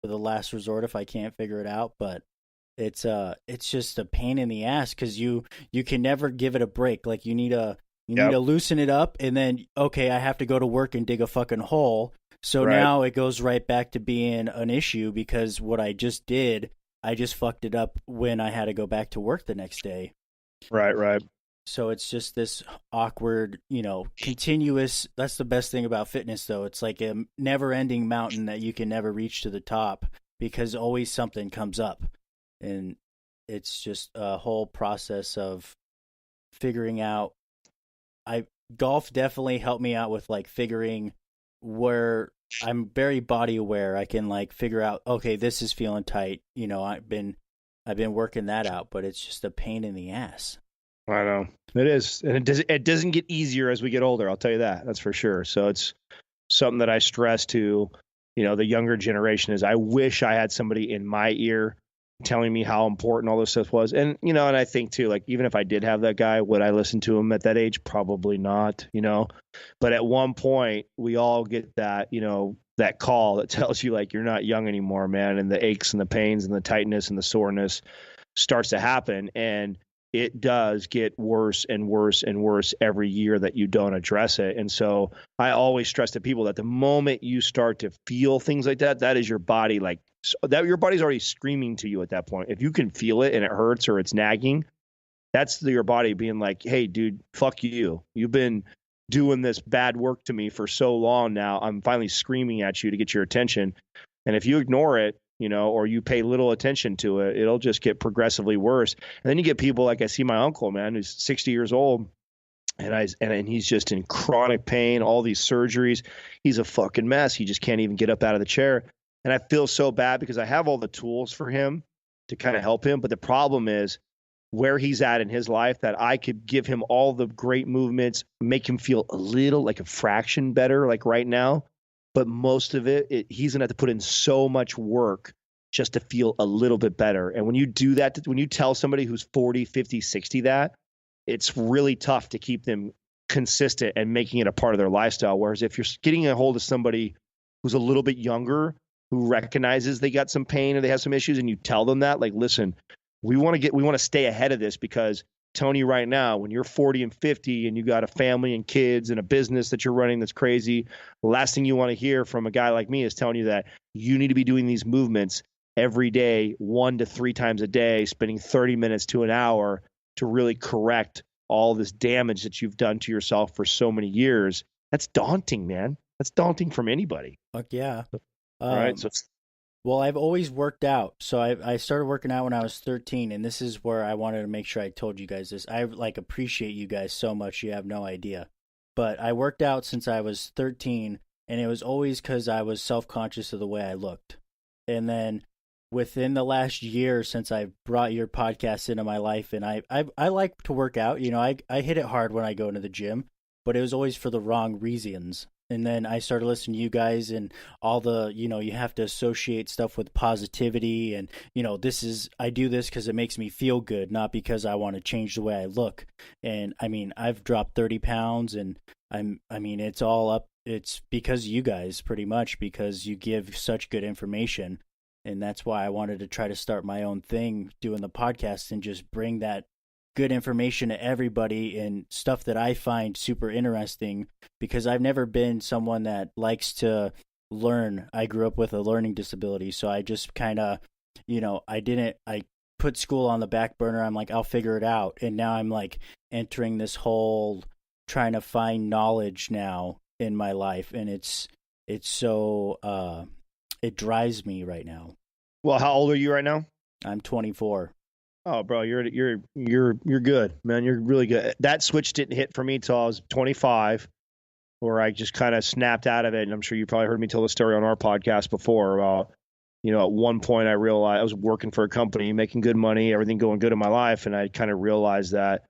the last resort if I can't figure it out. But it's just a pain in the ass because you can never give it a break. Like you need Yep. to loosen it up, and then okay, I have to go to work and dig a fucking hole. So Right. now it goes right back to being an issue because what I just did, I just fucked it up when I had to go back to work the next day. Right. Right. So it's just this awkward, continuous. That's the best thing about fitness, though. It's like a never ending mountain that you can never reach to the top because always something comes up. And it's just a whole process of figuring out. I Golf definitely helped me out with like figuring where I'm very body aware. I can like figure out, okay, this is feeling tight. I've been working that out, but it's just a pain in the ass. I know it is, and it doesn't get easier as we get older. I'll tell you that. That's for sure. So it's something that I stress to, the younger generation is I wish I had somebody in my ear telling me how important all this stuff was. And I think too, like even if I did have that guy, would I listen to him at that age? Probably not. But at one point we all get that call that tells you like you're not young anymore, man, and the aches and the pains and the tightness and the soreness starts to happen. And it does get worse and worse and worse every year that you don't address it. And so I always stress to people that the moment you start to feel things like that, that is your body like that. Your body's already screaming to you at that point. If you can feel it and it hurts or it's nagging, that's your body being like, hey, dude, fuck you. You've been doing this bad work to me for so long now. I'm finally screaming at you to get your attention. And if you ignore it, or you pay little attention to it, it'll just get progressively worse. And then you get people like I see my uncle, man, who's 60 years old, and he's just in chronic pain, all these surgeries. He's a fucking mess. He just can't even get up out of the chair. And I feel so bad because I have all the tools for him to kind of help him. But the problem is where he's at in his life that I could give him all the great movements, make him feel a little like a fraction better, like right now. But most of he's going to have to put in so much work just to feel a little bit better. And when you do that, when you tell somebody who's 40, 50, 60 that, it's really tough to keep them consistent and making it a part of their lifestyle. Whereas if you're getting a hold of somebody who's a little bit younger, who recognizes they got some pain or they have some issues, and you tell them that, like, listen, we want to stay ahead of this because Tony, right now, when you're 40 and 50 and you got a family and kids and a business that you're running that's crazy, the last thing you want to hear from a guy like me is telling you that you need to be doing these movements every day, 1 to 3 times a day, spending 30 minutes to an hour to really correct all this damage that you've done to yourself for so many years. That's daunting, man. That's daunting from anybody. Fuck yeah. All right. So Well, I've always worked out. So I started working out when I was 13, and this is where I wanted to make sure I told you guys this. I like appreciate you guys so much. You have no idea. But I worked out since I was 13, and it was always because I was self-conscious of the way I looked. And then within the last year since I brought your podcast into my life, and I like to work out. I hit it hard when I go into the gym, but it was always for the wrong reasons. And then I started listening to you guys and all the, you have to associate stuff with positivity. And, I do this because it makes me feel good, not because I want to change the way I look. And I mean, I've dropped 30 pounds and it's all up. It's because you guys, pretty much, because you give such good information. And that's why I wanted to try to start my own thing doing the podcast and just bring that good information to everybody and stuff that I find super interesting because I've never been someone that likes to learn. I grew up with a learning disability, so I just kind of, I put school on the back burner. I'm like, I'll figure it out. And now I'm like entering this whole trying to find knowledge now in my life. And it's so, it drives me right now. well, how old are you right now? I'm 24. Oh, bro, you're good, man. You're really good. That switch didn't hit for me till I was 25, where I just kind of snapped out of it. And I'm sure you probably heard me tell the story on our podcast before about, at one point I realized I was working for a company, making good money, everything going good in my life, and I kind of realized that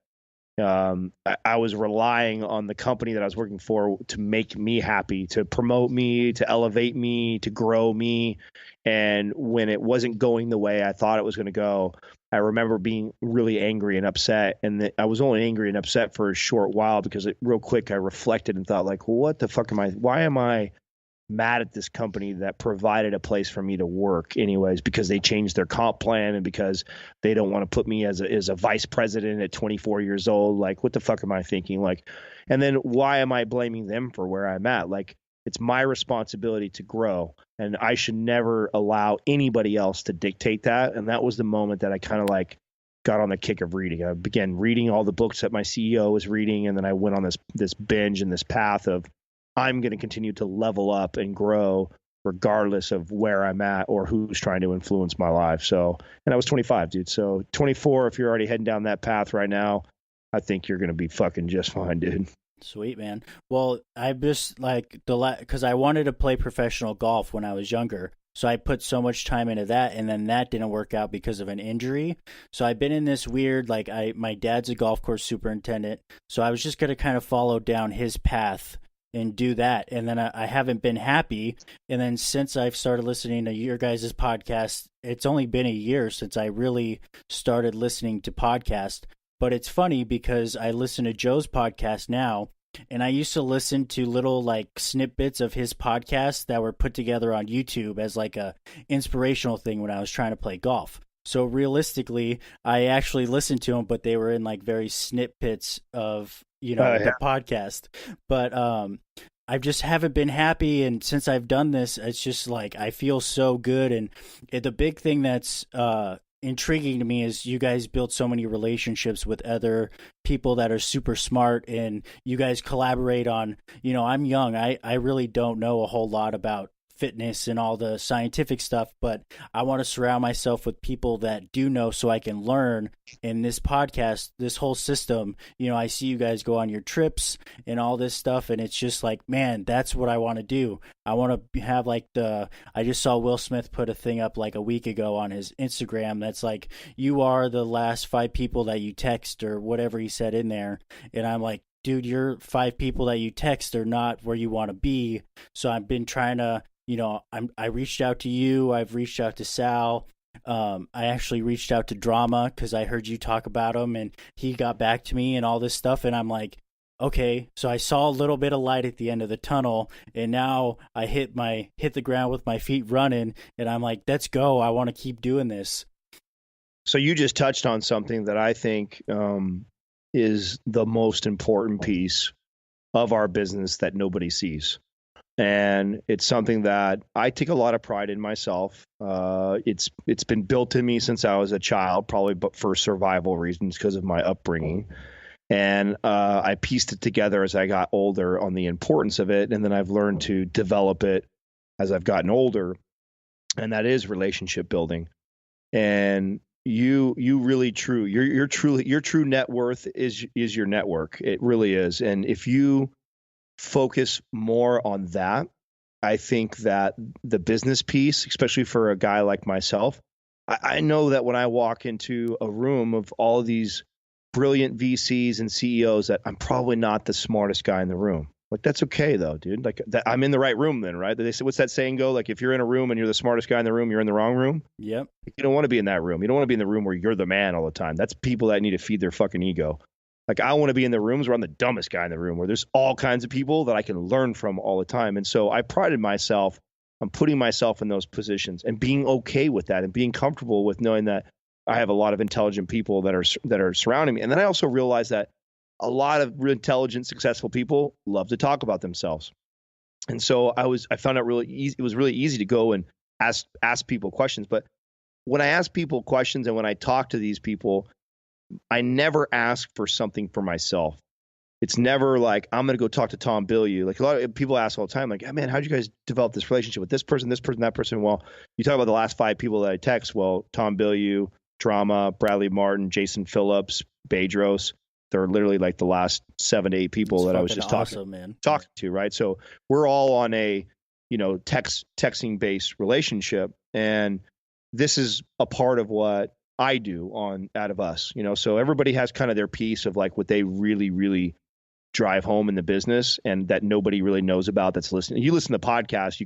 I was relying on the company that I was working for to make me happy, to promote me, to elevate me, to grow me. And when it wasn't going the way I thought it was going to go, I remember being really angry and upset. And I was only angry and upset for a short while because real quick I reflected and thought like, well, what the fuck why am I mad at this company that provided a place for me to work anyways, because they changed their comp plan and because they don't want to put me as a vice president at 24 years old. Like, what the fuck am I thinking? Like, and then why am I blaming them for where I'm at? Like, it's my responsibility to grow, and I should never allow anybody else to dictate that. And that was the moment that I kind of like got on the kick of reading. I began reading all the books that my CEO was reading, and then I went on this binge and this path of I'm going to continue to level up and grow regardless of where I'm at or who's trying to influence my life. So, and I was 25, dude. So 24, if you're already heading down that path right now, I think you're going to be fucking just fine, dude. Sweet, man. Well, I just like because I wanted to play professional golf when I was younger. So I put so much time into that, and then that didn't work out because of an injury. So I've been in this weird, like my dad's a golf course superintendent. So I was just going to kind of follow down his path and do that. And then I haven't been happy. And then since I've started listening to your guys' podcast, it's only been a year since I really started listening to podcasts. But it's funny because I listen to Joe's podcast now, and I used to listen to little like snippets of his podcast that were put together on YouTube as like a inspirational thing when I was trying to play golf. So realistically, I actually listened to them, but they were in like very snippets of, the podcast. But I just haven't been happy, and since I've done this, it's just like I feel so good. And the big thing that's intriguing to me is you guys built so many relationships with other people that are super smart, and you guys collaborate on, I'm young. I really don't know a whole lot about fitness and all the scientific stuff, but I want to surround myself with people that do know so I can learn. In this podcast, this whole system, I see you guys go on your trips and all this stuff, and it's just like, man, that's what I want to do. I want to have like I just saw Will Smith put a thing up like a week ago on his Instagram that's like, you are the last 5 people that you text, or whatever he said in there. And I'm like, dude, your 5 people that you text are not where you want to be. So I've been trying to, I reached out to you. I've reached out to Sal. I actually reached out to Drama because I heard you talk about him, and he got back to me and all this stuff. And I'm like, okay, so I saw a little bit of light at the end of the tunnel, and now I hit the ground with my feet running, and I'm like, let's go. I want to keep doing this. So you just touched on something that I think is the most important piece of our business that nobody sees. And it's something that I take a lot of pride in myself. It's been built in me since I was a child, probably but for survival reasons because of my upbringing. And I pieced it together as I got older on the importance of it. And then I've learned to develop it as I've gotten older. And that is relationship building. And you really true. Your true net worth is your network. It really is. And if you focus more on that, I think that the business piece, especially for a guy like myself, I know that when I walk into a room of all of these brilliant VCs and CEOs, that I'm probably not the smartest guy in the room. Like, that's okay though, dude. Like, that, I'm in the right room then, right? They say, what's that saying go? Like, if you're in a room and you're the smartest guy in the room, you're in the wrong room. Yep. You don't want to be in that room. You don't want to be in the room where you're the man all the time. That's people that need to feed their fucking ego. Like, I want to be in the rooms where I'm the dumbest guy in the room, where there's all kinds of people that I can learn from all the time. And so I prided myself on putting myself in those positions and being okay with that and being comfortable with knowing that I have a lot of intelligent people that are surrounding me. And then I also realized that a lot of intelligent, successful people love to talk about themselves. And so I found it really easy. It was really easy to go and ask people questions. But when I ask people questions and when I talk to these people, I never ask for something for myself. It's never like, I'm going to go talk to Tom Bilyeu. Like, a lot of people ask all the time, like, oh, man, how'd you guys develop this relationship with this person, that person? Well, you talk about the last 5 people that I text. Well, Tom Bilyeu, Drama, Bradley Martin, Jason Phillips, Bedros. They're literally like the last 7 to 8 people that I was just talking to, right? So we're all on a, texting based relationship. And this is a part of what I do out of us, so everybody has kind of their piece of like what they really, really drive home in the business and that nobody really knows about that's listening. You listen to podcasts,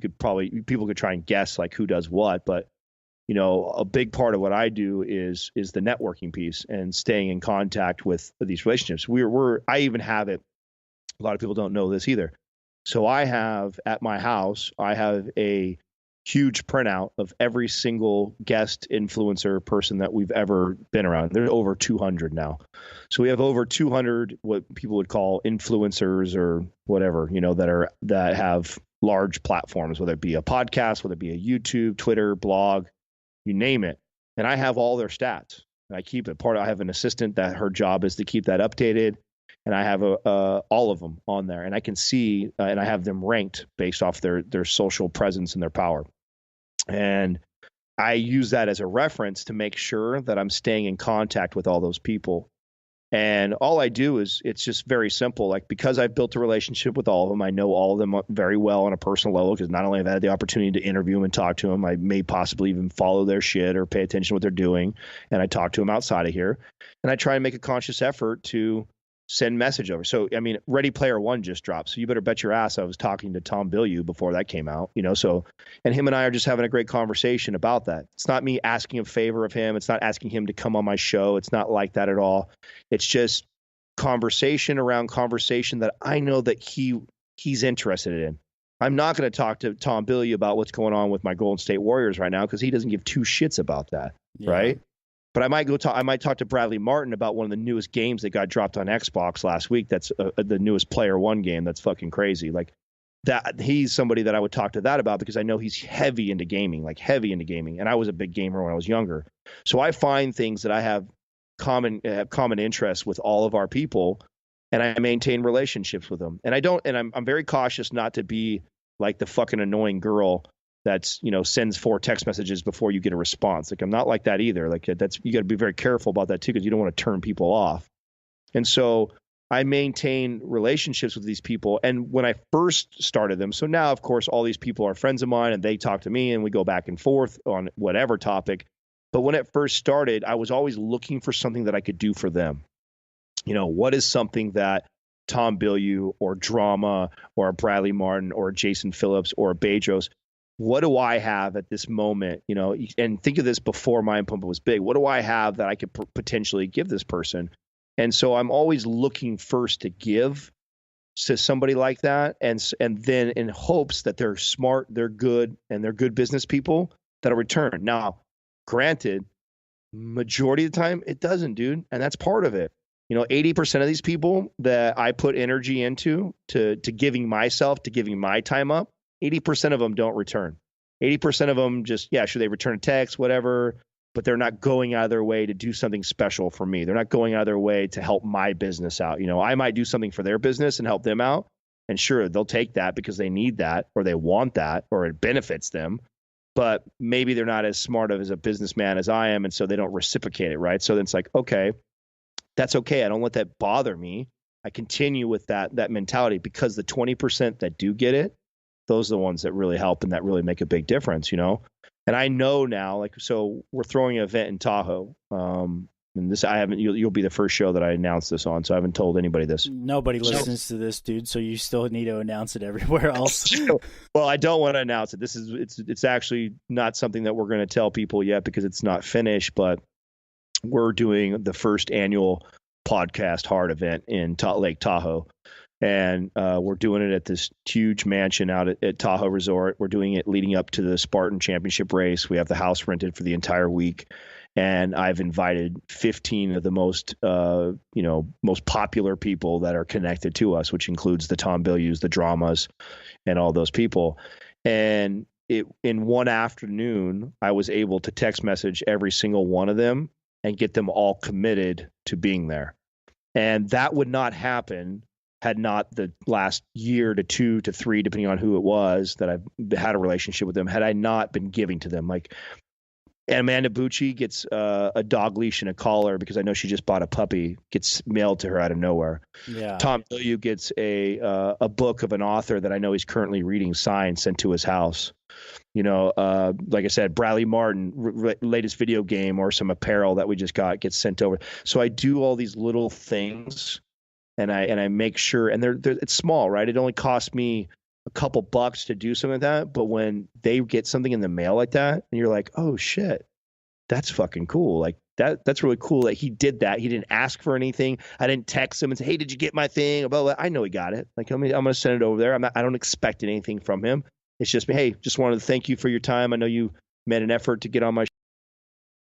people could try and guess like who does what, but a big part of what I do is the networking piece and staying in contact with these relationships. I even have it. A lot of people don't know this either. So I have at my house, I have a huge printout of every single guest influencer person that we've ever been around. There's over 200 now. So we have over 200 what people would call influencers or whatever, that have large platforms, whether it be a podcast, whether it be a YouTube, Twitter, blog, you name it. And I have all their stats. And I keep it I have an assistant that her job is to keep that updated. And I have all of them on there, and I can see, and I have them ranked based off their social presence and their power. And I use that as a reference to make sure that I'm staying in contact with all those people. And all I do is, it's just very simple. Like, because I've built a relationship with all of them, I know all of them very well on a personal level, because not only have I had the opportunity to interview them and talk to them, I may possibly even follow their shit or pay attention to what they're doing. And I talk to them outside of here. And I try and make a conscious effort to send message over. So, I mean, Ready Player One just dropped. So you better bet your ass I was talking to Tom Bilyeu before that came out, so, and him and I are just having a great conversation about that. It's not me asking a favor of him. It's not asking him to come on my show. It's not like that at all. It's just conversation around conversation that I know that he's interested in. I'm not going to talk to Tom Bilyeu about what's going on with my Golden State Warriors right now, because he doesn't give two shits about that. Yeah. Right. But I might talk to Bradley Martin about one of the newest games that got dropped on Xbox last week. That's the newest Player One game. That's fucking crazy. Like that, he's somebody that I would talk to that about, because I know he's heavy into gaming. And I was a big gamer when I was younger. So I find things that I have common interests with all of our people, and I maintain relationships with them. And I'm very cautious not to be like the fucking annoying girl that's, sends 4 text messages before you get a response. Like, I'm not like that either. Like, you got to be very careful about that too, because you don't want to turn people off. And so I maintain relationships with these people. And when I first started them, so now, of course, all these people are friends of mine, and they talk to me, and we go back and forth on whatever topic. But when it first started, I was always looking for something that I could do for them. What is something that Tom Bilyeu or Drama or a Bradley Martin or a Jason Phillips or a Bedros, what do I have at this moment? And think of this before Mind Pump was big. What do I have that I could potentially give this person? And so I'm always looking first to give to somebody like that, and then in hopes that they're smart, they're good, and they're good business people that'll return. Now, granted, majority of the time it doesn't, dude, and that's part of it. 80% of these people that I put energy into to giving myself, to giving my time up, 80% of them don't return. 80% of them just, should they return a text, whatever, but they're not going out of their way to do something special for me. They're not going out of their way to help my business out. I might do something for their business and help them out. And sure, they'll take that because they need that, or they want that, or it benefits them. But maybe they're not as smart as a businessman as I am, and so they don't reciprocate it, right? So then it's like, okay, that's okay. I don't let that bother me. I continue with that mentality, because the 20% that do get it, those are the ones that really help and that really make a big difference, And I know now, so we're throwing an event in Tahoe. And this, you'll be the first show that I announce this on, so I haven't told anybody this. Nobody listens to this, dude, so you still need to announce it everywhere else. Well, I don't want to announce it. It's actually not something that we're going to tell people yet, because it's not finished, but we're doing the first annual Podcast Hard event in Lake Tahoe. And we're doing it at this huge mansion out at Tahoe Resort. We're doing it leading up to the Spartan Championship race. We have the house rented for the entire week. And I've invited 15 of the most popular people that are connected to us, which includes the Tom Bilyeus, the Dramas, and all those people. And in one afternoon, I was able to text message every single one of them and get them all committed to being there. And that would not happen had not the last year to 2 to 3, depending on who it was, that I've had a relationship with them, had I not been giving to them. Like, Amanda Bucci gets a dog leash and a collar because I know she just bought a puppy, gets mailed to her out of nowhere. Yeah. Tom Bilyeu gets a book of an author that I know he's currently reading signed, sent to his house. Like I said, Bradley Martin, latest video game or some apparel that we just got gets sent over. So I do all these little things, and I make sure, and they're it's small, right? It only costs me a couple bucks to do something like that. But when they get something in the mail like that, and you're like, oh shit, that's fucking cool. Like, that's really cool that he did that. He didn't ask for anything. I didn't text him and say, "Hey, did you get my thing?" Blah, blah. I know he got it. Like, I'm going to send it over there. I don't expect anything from him. It's just, hey, just wanted to thank you for your time. I know you made an effort to get on my